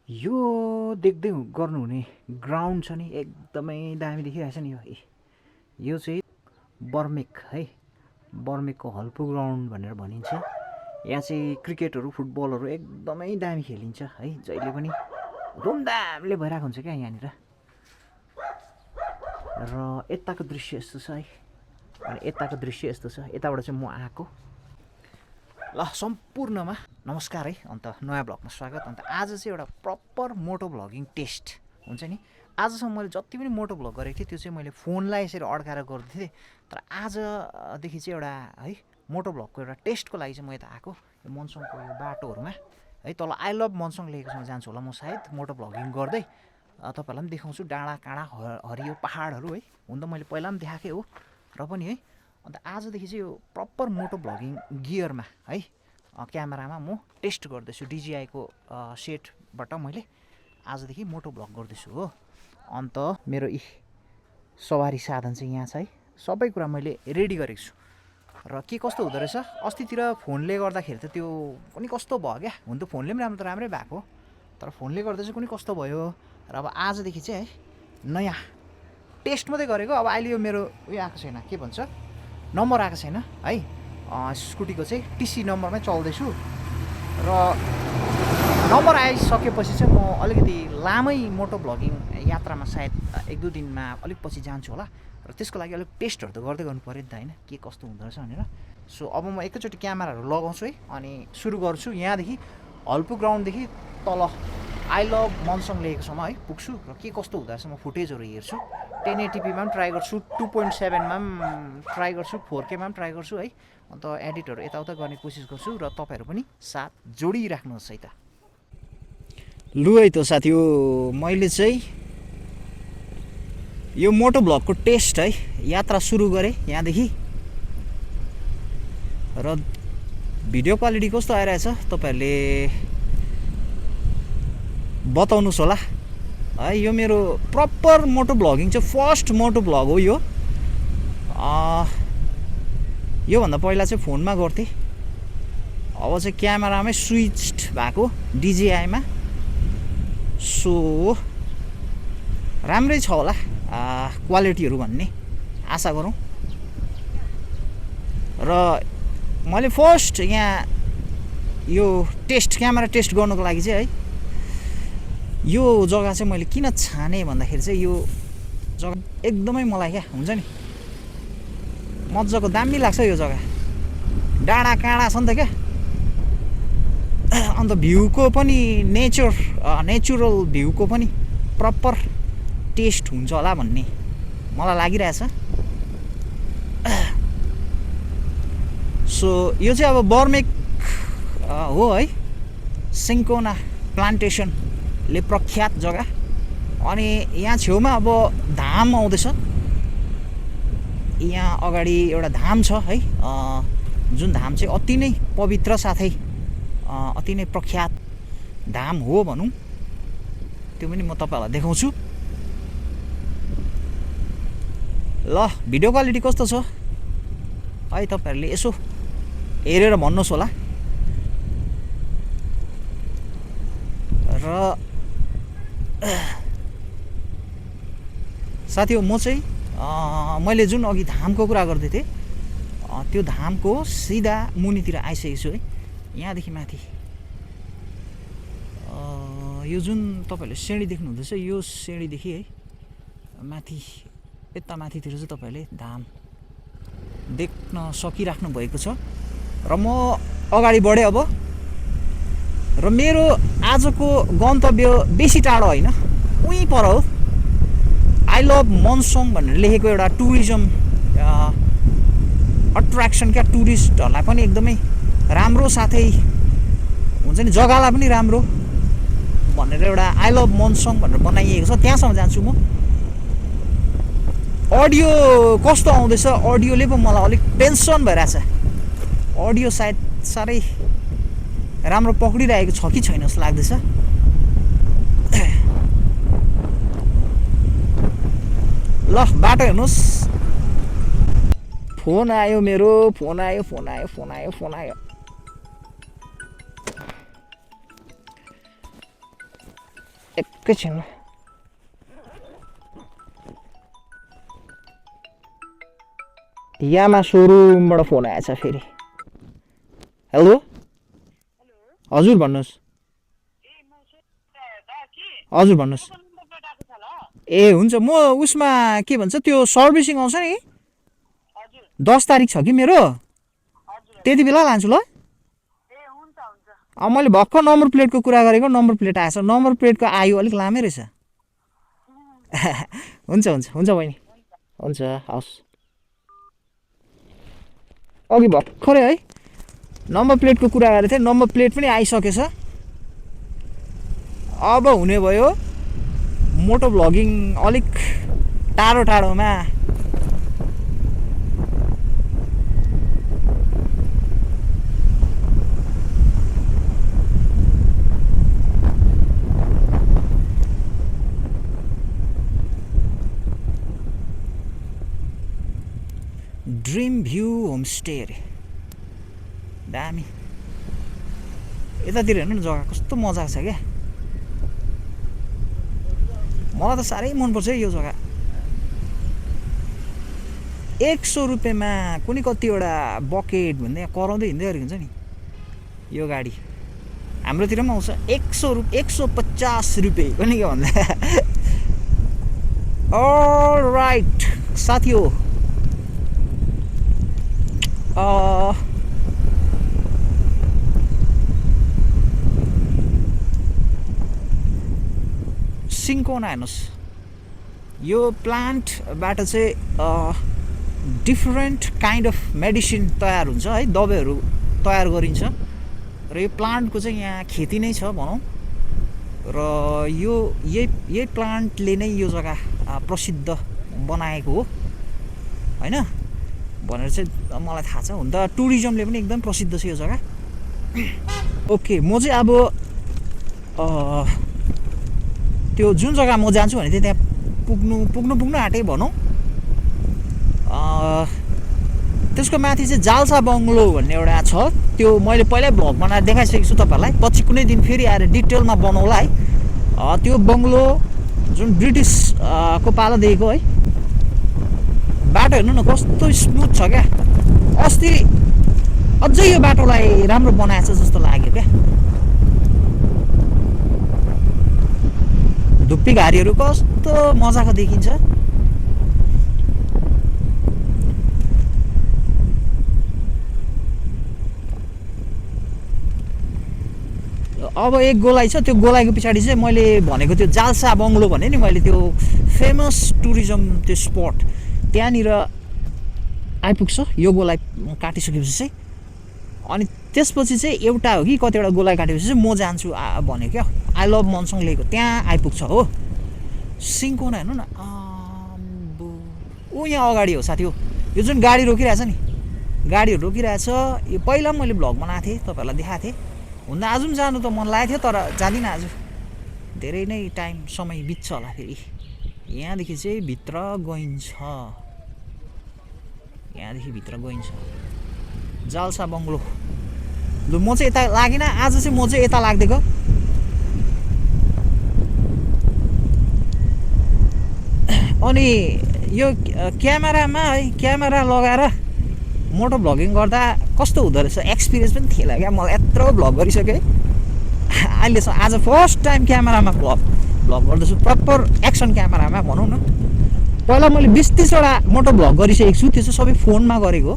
यो देख्दै गर्नुहुने ग्राउन्ड छ नि एकदमै दामी देखिरहेछ नि यो चाहिँ बर्मेक है बर्मेकको हल्पु ग्राउन्ड भनेर भनिन्छ। यहाँ चाहिँ क्रिकेटहरू फुटबलहरू एकदमै दामी खेलिन्छ है जहिले पनि धुमधामले भइरहेको हुन्छ क्या यहाँनिर। र यताको दृश्य यस्तो छ है अनि यताको दृश्य यस्तो छ। यताबाट चाहिँ म आएको ल सम्पूर्णमा नमस्कार है। अन्त नयाँ ब्लगमा स्वागत। अन्त आज चाहिँ एउटा प्रपर मोटो भ्लगिङ टेस्ट हुन्छ नि। आजसम्म मैले जति पनि मोटो भ्लग गरेको थिएँ त्यो चाहिँ मैले फोनलाई यसरी अड्काएर गर्दै थिएँ। तर आजदेखि चाहिँ एउटा है मोटो भ्लगको एउटा टेस्टको लागि चाहिँ म यता आएको यो मनसङको यो बाटोहरूमा है। तल आई लभ मनसङ लेखेकोसँग जान्छु होला म सायद मोटो भ्लगिङ गर्दै तपाईँहरूलाई पनि देखाउँछु डाँडा काँडा हरियो पहाडहरू है। हुन त मैले पहिला पनि देखाएकै हो र पनि है। अन्त आजदेखि चाहिँ यो प्रपर मोटो भ्लगिङ गियरमा है क्यामेरामा म टेस्ट गर्दैछु। DJI-को सेटबाट मैले आजदेखि मोटो भ्लग गर्दैछु हो। अन्त मेरो सवारी साधन चाहिँ यहाँ छ है। सबै कुरा मैले रेडी गरेको छु र के कस्तो हुँदो रहेछ अस्तितिर फोनले गर्दाखेरि त त्यो पनि कस्तो भयो क्या। हुन त फोनले पनि राम्रै भएको तर फोनले गर्दा चाहिँ कुनै कस्तो भयो। र अब आजदेखि चाहिँ है नयाँ टेस्ट मात्रै गरेको। अब अहिले यो मेरो उयो आएको छैन के भन्छ नम्बर आएको छैन है स्कुटीको चाहिँ TC नम्बरमै चल्दैछु। र नम्बर आइसकेपछि चाहिँ म अलिकति लामै मोटो भ्लगिङ यात्रामा सायद 1-2 दिनमा अलिक पछि जान्छु होला। र त्यसको लागि अलिक टेस्टहरू त गर्दै गर्नु पऱ्यो नि त होइन के कस्तो हुँदो रहेछ भनेर। सो अब म एकैचोटि क्यामेराहरू लगाउँछु है अनि सुरु गर्छु। यहाँदेखि हल्पु ग्राउन्डदेखि तल आई लभ मनसङ लेखेकोसम्म है पुग्छु र के कस्तो हुँदो रहेछ म फुटेजहरू हेर्छु। 1080pमा पनि ट्राई गर्छु 2.7मा पनि ट्राई गर्छु 4Kमा पनि ट्राई गर्छु है। अन्त एडिटहरू यताउता गर्ने कोसिस गर्छु र तपाईँहरू पनि साथ जोडिराख्नुहोस् है त। लु है त साथी हो मैले चाहिँ यो मोटो भ्लगको टेस्ट है यात्रा सुरु गरेँ यहाँदेखि। र भिडियो क्वालिटी कस्तो आइरहेछ तपाईँहरूले बताउनुहोस् होला है। यो मेरो प्रपर मोटो भ्लगिङ चाहिँ फर्स्ट मोटो भ्लग हो यो। योभन्दा पहिला चाहिँ फोनमा गर्थेँ अब चाहिँ क्यामेरामै स्विच भएको DJI-मा। सो राम्रै छ होला क्वालिटीहरू भन्ने आशा गरौँ। र मैले फर्स्ट यहाँ यो क्यामेरा टेस्ट गर्नुको लागि चाहिँ है यो जग्गा चाहिँ मैले किन छाने भन्दाखेरि चाहिँ यो जग्गा एकदमै मलाई क्या हुन्छ नि मजाको दामी लाग्छ यो जग्गा। डाँडा काँडा छ नि त क्या। अन्त भ्यूको पनि नेचुरल भ्यूको पनि प्रपर टेस्ट हुन्छ होला भन्ने मलाई लागिरहेछ। सो यो चाहिँ अब बर्मेक हो है सिन्कोना प्लान्टेसनले प्रख्यात जग्गा। अनि यहाँ छेउमा अब धाम आउँदैछ। यहाँ अगाडि एउटा धाम छ है जुन धाम चाहिँ अति नै पवित्र साथै अति नै प्रख्यात धाम हो भनौँ। त्यो पनि म तपाईँहरूलाई देखाउँछु। ल भिडियो क्वालिटी कस्तो छ है तपाईँहरूले यसो हेरेर भन्नुहोस् होला। र साथी हो म चाहिँ मैले जुन अघि धामको कुरा गर्दै थिएँ त्यो धामको सिधा मुनितिर आइसकेको छु है। यहाँदेखि माथि यो जुन तपाईँहरूले सिँढी देख्नुहुँदैछ यो सिँढीदेखि है माथि यता माथितिर चाहिँ तपाईँहरूले धाम देख्न सकिराख्नु भएको छ। र म अगाडि बढेँ अब। र मेरो आजको गन्तव्य बेसी टाढो होइन उहीँ पर हो। आई लभ मनसङ भनेर लेखेको एउटा टुरिज्म अट्र्याक्सन क्या। टुरिस्टहरूलाई पनि एकदमै राम्रो साथै हुन्छ नि जग्गालाई पनि राम्रो भनेर एउटा आई लभ मनसङ भनेर बनाइएको छ। त्यहाँसम्म जान्छु म। अडियो कस्तो आउँदैछ अडियोले पो मलाई अलिक टेन्सन भइरहेछ। अडियो सायद साह्रै राम्रो पक्रिरहेको छ कि छैन जस्तो लाग्दैछ। ल बाटो हेर्नुहोस्। फोन आयो मेरो फोन आयो। एकैछिन यामा सोरुमबाट फोन आएछ फेरि। हेलो हजुर भन्नुहोस्। हजुर भन्नुहोस्। ए हुन्छ म उसमा के भन्छ त्यो सर्भिसिङ आउँछ नि 10 तारिक छ कि मेरो, त्यति बेला लान्छु ल। मैले भर्खर नम्बर प्लेटको कुरा गरेको, नम्बर प्लेट आएछ, नम्बर प्लेटको आयु अलिक लामै रहेछ। हुन्छ हुन्छ हुन्छ बहिनी, हुन्छ हवस्। अघि भर्खरै है नम्बर प्लेटको कुरा गरेको थिएँ, नम्बर प्लेट पनि आइसकेछ। अब हुने भयो मोटो भ्लगिङ अलिक टाढो टाढोमा। ड्रिम भ्यू होमस्टे अरे दामी। यतातिर हेर्नु न जग्गा कस्तो मजा छ क्या, मलाई त साह्रै मनपर्छ यो जग्गा। 100 रुपियाँमा कुनै कतिवटा बकेट भन्दै कराउँदै हिँड्दै गरेको हुन्छ नि यो गाडी। हाम्रोतिर पनि आउँछ 150 रुपियाँ पनि के भन्दा। अलराइट साथी हो, सिन्कोना हेर्नुहोस्, यो प्लान्टबाट चाहिँ डिफरेन्ट काइन्ड अफ मेडिसिन तयार हुन्छ है, दबाईहरू तयार गरिन्छ र यो प्लान्टको चाहिँ यहाँ खेती नै छ भनौँ। र यो यही प्लान्टले नै यो जग्गा प्रसिद्ध बनाएको हो होइन भनेर चाहिँ मलाई थाहा छ। हुन त टुरिज्मले पनि एकदम प्रसिद्ध छ यो जग्गा। ओके, म चाहिँ अब त्यो जुन जग्गा म जान्छु भने चाहिँ त्यहाँ पुग्नु आँटे भनौँ। त्यसको माथि चाहिँ जाल्सा बङ्गलो भन्ने एउटा छ, त्यो मैले पहिल्यै भ्लग बनाएर देखाइसकेको छु तपाईँहरूलाई। पछि कुनै दिन फेरि आएर डिटेलमा बनाउला है। त्यो बङ्गलो जुन ब्रिटिस को पालादेखिको है। बाटो हेर्नु न कस्तो स्मुथ छ क्या, अस्ति अझै यो बाटोलाई राम्रो बनाएछ जस्तो लाग्यो क्या। धुप्पी घारीहरू कस्तो मजाको देखिन्छ। अब एक गोलाइ छ, त्यो गोलाइको पछाडि चाहिँ मैले भनेको त्यो जाल्सा बङ्गलो भने नि मैले, त्यो फेमस टुरिज्म त्यो स्पट त्यहाँनिर आइपुग्छ यो गोलाइ काटिसकेपछि चाहिँ। अनि त्यसपछि चाहिँ एउटा हो कि कतिवटा गोलाइ काटेपछि चाहिँ म जान्छु भन्यो क्या, आई लभ मनसङ लेकको त्यहाँ आइपुग्छ हो। सिन्कोना हेर्नु न, ऊ यहाँ अगाडि हो साथी हो। यो जुन गाडी रोकिरहेछ नि, गाडीहरू रोकिरहेछ, यो पहिला पनि मैले भ्लग बनाएको थिएँ, तपाईँहरूलाई देखाएको थिएँ। हुन आज पनि जानु त मन लागेको थियो तर जाँदिनँ आज, धेरै नै समय बित्छ होला फेरि। यहाँदेखि चाहिँ भित्र गइन्छ, यहाँदेखि भित्र गइन्छ जाल्सा बङ्गलो। लु म चाहिँ यता लागिनँ आज चाहिँ, म चाहिँ यता लाग्दिएको। अनि यो क्यामेरामा है, क्यामेरा लगाएर मोटो भ्लगिङ गर्दा कस्तो हुँदो रहेछ एक्सपिरियन्स पनि थिएन क्या। मलाई यत्रो भ्लग गरिसकेँ अहिलेसम्म, आज फर्स्ट टाइम क्यामेरामा भ्लग गर्दैछु, प्रपर एक्सन क्यामेरामा भनौँ न। पहिला मैले 20-30वटा मोटो भ्लग गरिसकेको छु, त्यो चाहिँ सबै फोनमा गरेको,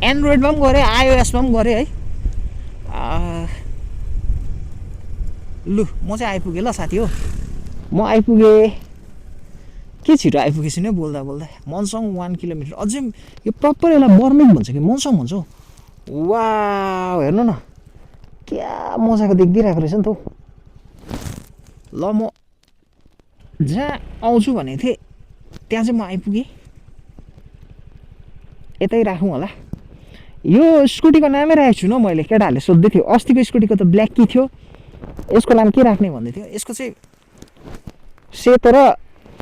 एन्ड्रोइडमा पनि गरेँ, आइओएसमा पनि गरेँ है। लु म चाहिँ आइपुगेँ ल साथी हो, म आइपुगेँ। के छिटो आइपुगेछु नि बोल्दा बोल्दा। मनसङ 1 किलोमिटर, अझै यो प्रपर यसलाई बर्मेक भन्छ कि मनसङ भन्छ हौ। वाह हेर्नु न क्या मजाको देखिदिरहेको रहेछ नि त। ल म जहाँ आउँछु भनेको थिएँ त्यहाँ चाहिँ म आइपुगेँ। यतै राखौँ होला। यो स्कुटीको नामै राखेको छु न मैले, केटाहरूले सोध्दै थियो अस्तिको स्कुटीको त ब्ल्याक की थियो, यसको नाम के राख्ने भन्दै थियो। यसको चाहिँ सेतो र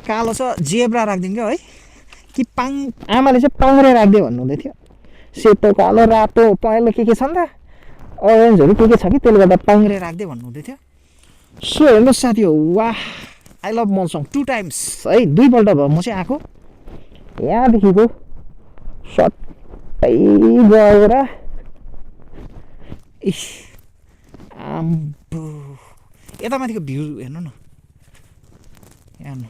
कालो छ, जेब्रा राखिदिउँ क्या है कि आमाले चाहिँ पाङ्रे राखिदियो भन्नुहुँदै थियो। सेतो कालो रातो पहेँलो के छ नि त, अरेन्जहरू के छ कि, त्यसले गर्दा पाङ्रे राखिदियो भन्नुहुँदै थियो। सो हेर्नुहोस् साथी हो, वाह आई लभ मन्सङ 2 टाइम्स है, 2 पल्ट भयो म चाहिँ आएको। यहाँदेखिको सट्टै गएर आम्बो यता माथिको भ्यू हेर्नु न, हेर्नु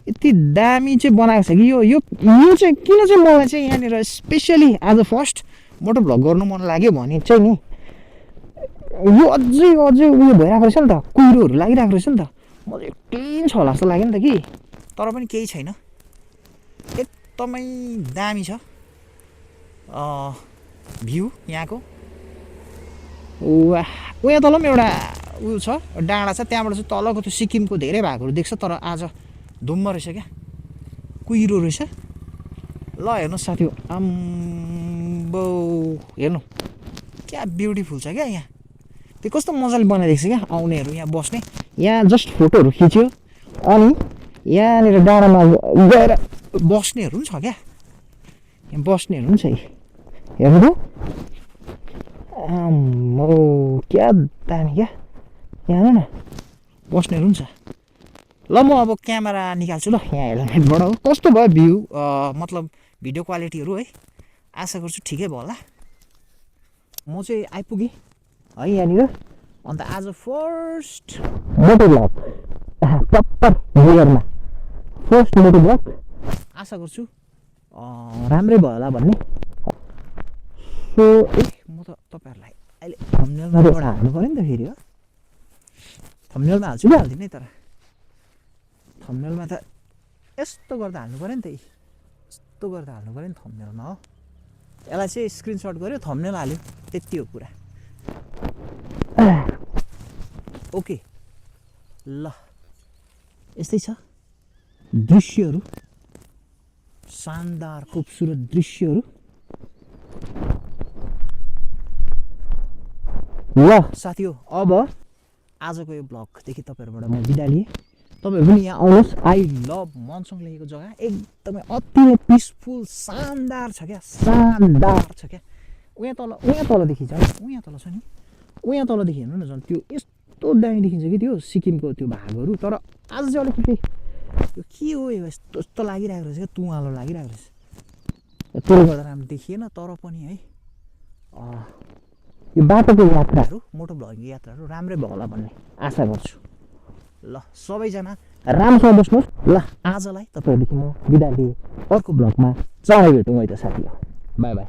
यति दामी चाहिँ बनाएको छ कि यो चाहिँ किन चाहिँ मलाई चाहिँ यहाँनिर स्पेसली आज फर्स्ट मोटो भ्लग गर्नु मन लाग्यो भने चाहिँ नि, यो अझै उयो भइरहेको रहेछ नि त, कुहिरोहरू लागिरहेको रहेछ नि त, म चाहिँ क्लिन छ होला जस्तो लाग्यो नि त कि, तर पनि केही छैन, एकदमै दामी छ भ्यू यहाँको। वाह उहाँ तल पनि एउटा उयो छ, डाँडा छ, त्यहाँबाट चाहिँ तलको त्यो सिक्किमको धेरै भागहरू देख्छ, तर आज धुम्म रहेछ क्या, कुहिरो रहेछ। ल हेर्नुहोस् साथी हो, आम्बो हेर्नु क्या ब्युटिफुल छ क्या यहाँ, त्यो कस्तो मजाले बनाइदिएको छ क्या, आउनेहरू यहाँ बस्ने, यहाँ जस्ट फोटोहरू खिच्यो अनि यहाँनिर डाँडामा गएर बस्नेहरू पनि छ क्या, यहाँ बस्नेहरू पनि छ हेर्नु, आम्बो क्या दामी क्या, यहाँ हेर्नु न बस्नेहरू पनि छ। ल म अब क्यामेरा निकाल्छु ल यहाँ हेलमेटबाट हो, कस्तो भयो भ्यू, मतलब भिडियो क्वालिटीहरू है, आशा गर्छु ठिकै भयो होला। म चाहिँ आइपुगेँ है यहाँनिर, अन्त आज फर्स्ट मोटो भ्लग प्रपर भिडियोमा, फर्स्ट मोटो भ्लग, आशा गर्छु राम्रै भयो होला भन्ने। सो म त तपाईँहरूलाई अहिले थम्बनेलमा एउटा हाल्नु पऱ्यो नि त फेरि हो, थम्बनेलमा हाल्छु कि हाल्दिनँ है, तर थम्बनेलमा त यस्तो गर्दा हाल्नु पऱ्यो नि त, यस्तो गर्दा हाल्नु पऱ्यो नि थम्बनेलमा हो, यसलाई चाहिँ स्क्रिनसट गऱ्यो थम्बनेल हाल्यो, त्यति हो कुरा। ओके ल यस्तै छ दृश्यहरू, शानदार खुबसुरत दृश्यहरू। ल साथी हो अब आजको यो ब्लगदेखि तपाईँहरूबाट म बिदा लिएँ, तपाईँहरू पनि यहाँ आउनुहोस्, आई लभ मन्सङ लेखेको जग्गा एकदमै अति नै पिसफुल शानदार छ क्या, शानदार छ क्या। उहाँ तलदेखि छ, उहाँ तल छ नि, उहाँ तलदेखि हेर्नु न झन् त्यो यस्तो दामी देखिन्छ कि त्यो सिक्किमको त्यो भागहरू, तर आज चाहिँ अलिकति त्यो के हो यो यस्तो यस्तो लागिरहेको रहेछ क्या, तुवालो लागिरहेको रहेछ, त्यसले गर्दा राम्रो देखिएन, तर पनि है यो बाटोको यात्राहरू, मोटो भ्लगिङ यात्राहरू राम्रै भयो होला भन्ने आशा गर्छु। ल सबैजना राम्रोसँग बस्नुहोस्। ल आजलाई तपाईँहरूदेखि म बिदा लिएँ, अर्को भ्लगमा चाँडै भेटौँ है त साथी हो, बाई बाई।